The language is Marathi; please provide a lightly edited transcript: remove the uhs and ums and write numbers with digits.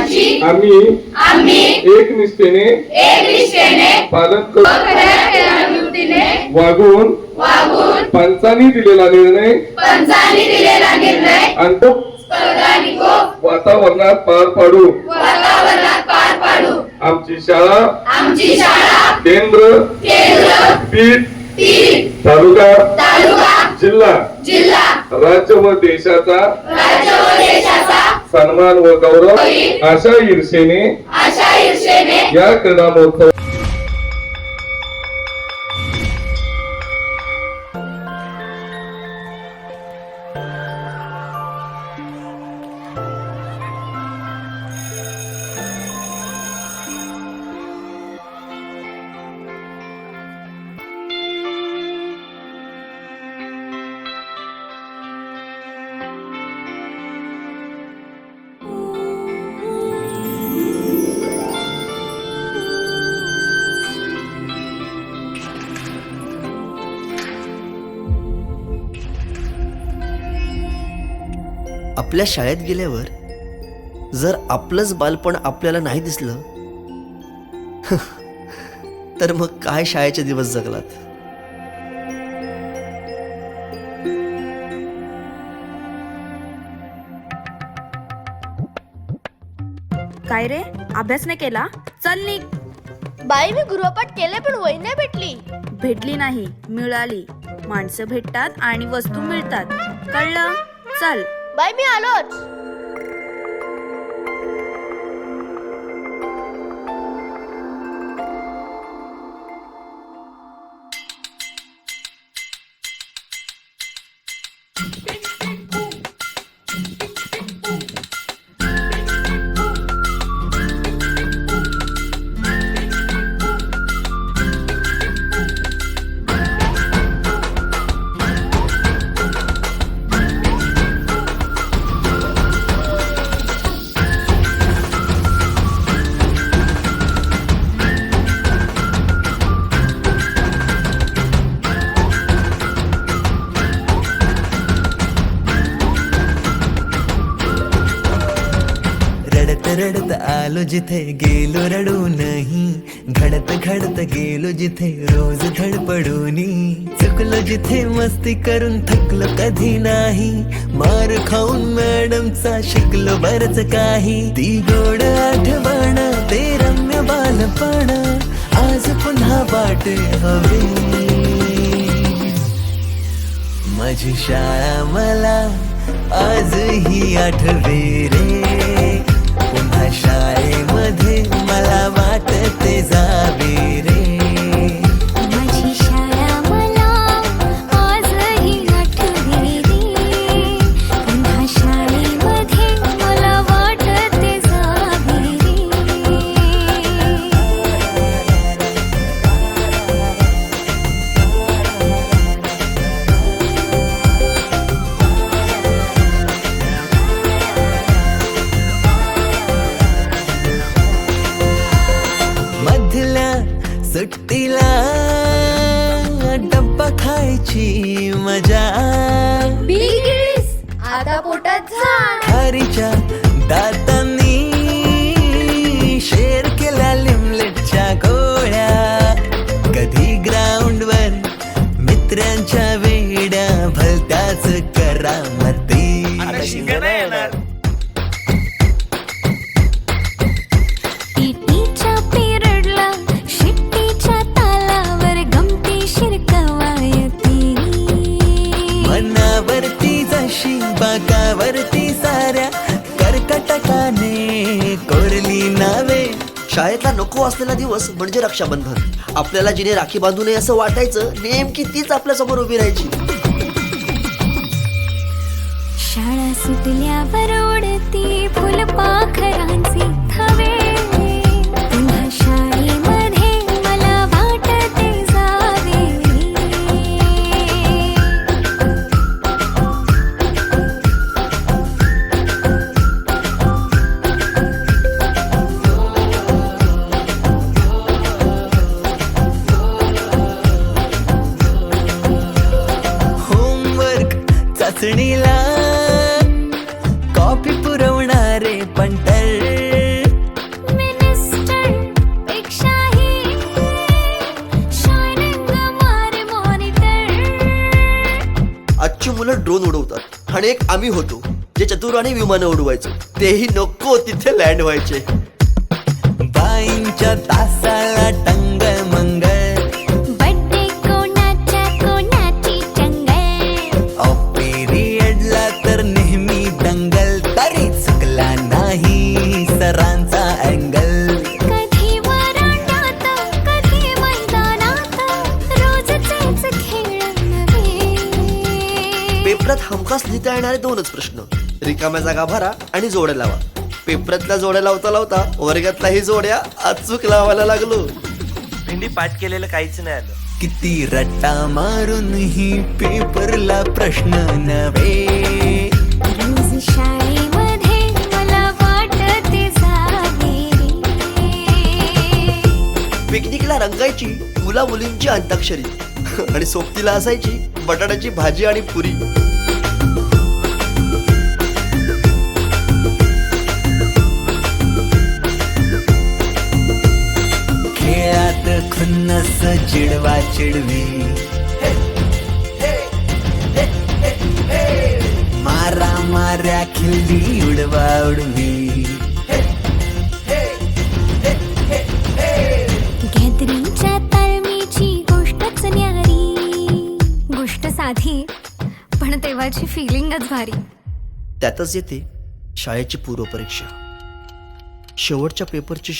आम्ही एकनिष्ठेने पालन करू वागून पंचांनी दिलेला निर्णय वातावरणात पार पाडू आमची शाळा केंद्र पीठ तालुका जिल्हा राज्य व देशाचा सन्मान व गौरव अशा ईर्षेने या क्रीडा महोत्सव आपल्या शाळेत गेल्यावर जर आपलंच बालपण आपल्याला नाही दिसलं तर मग काय शाळेचे दिवस जगलात. काय रे, अभ्यास नाही केला? चल निघ. बाई मी गृहपाठ केले पण वही नाही भेटली नाही, मिळाली. माणसं भेटतात आणि वस्तू मिळतात, कळलं? चल. बाई मी आलोच. रडत आलो जिथे गेलो रडू नहीं, घडत घडत गेलो जिथे रोज धडपडूनी, चुकलो जिथे मस्ती करून थकलो कधी नाही, मार खाऊन मॅडमचा शिकलो बरच काही, ती गोड आठवण ते रम्य बालपण आज पुन्हा वाट हवी, माझी शाळा मला आजही आठवे रे, पुन्हा शाळेमध्ये मला वाटते जावे रे, माझी शाळा मला आजही आठवे रे, पुन्हा शाळेमध्ये मला वाटते जावे रे. सुट्टीला डब्बा खायची मजा, आता पोटात झाड, खारीच्या दातांनी शेअर केल्या लिमलेटच्या गोळ्या, कधी ग्राउंडवर मित्रांच्या वेड्या भलत्याच करामती, पीटीच्या पिरियडला शिट्टीच्या तालावर गमतीशीर कवायती, मनावरती जशी बागावरती साऱ्या कर्कटकाने कोरली नावे. शाळेतला नको असलेला दिवस म्हणजे रक्षाबंधन. आपल्याला जिने राखी बांधू नये असं वाटायचं, नेमकी तीच आपल्या समोर उभी राहायची. शाळा सुटल्यावर उडती फुलपाखरांचे थवे, पुन्हा शाळेमध्ये मला वाटते जावे होमवर्क चाचणीला कॉपी पुरवणारे पंटर, आणि एक आम्ही होतो जे चतुराने विमानं उडवायचो, तेही नको तिथे लँड व्हायचे. बाईंच्या तासाला टंगळ मंगळ, बड्डे कोणाच्या कोणाची चंगळ, पिरियडला तर नेहमी दंगल, तरी चुकला नाही सरांचा अँगल. कधी वरांड्यात कधी मैदानात, रोजचेच खेळ नवे. पेपरात हमखास लिहिता येणारे 2च प्रश्न, रिकाम्या जागा भरा आणि जोड्या लावा. पेपरातल्या जोड्या लावता लावता वर्गातल्याही जोड्या अचूक लावायला लागलो. भेंडी पाठ केलेलं काहीच नाही आलं. किती रट्टा मारून ही पेपरला प्रश्न नव्हे. रोज शाळेमध्ये मला वाटते जावे रे. पिकनिकला रंगायची मुला मुलींची अंताक्षरी आणि सोबतीला असायची बटाट्याची भाजी आणि पुरी. खेळात खुन्नस चिडवा चिडवी, मारा माऱ्या खिल्ली उडवा उडवी. गॅदरिंगच्या तालमीची गोष्टच न्यारी. गोष्ट साधी पण तेव्हाची फिलिंगच भारी. त्यातच येते शाळेची पूर्वपरीक्षा, शेवटच्या पेपरची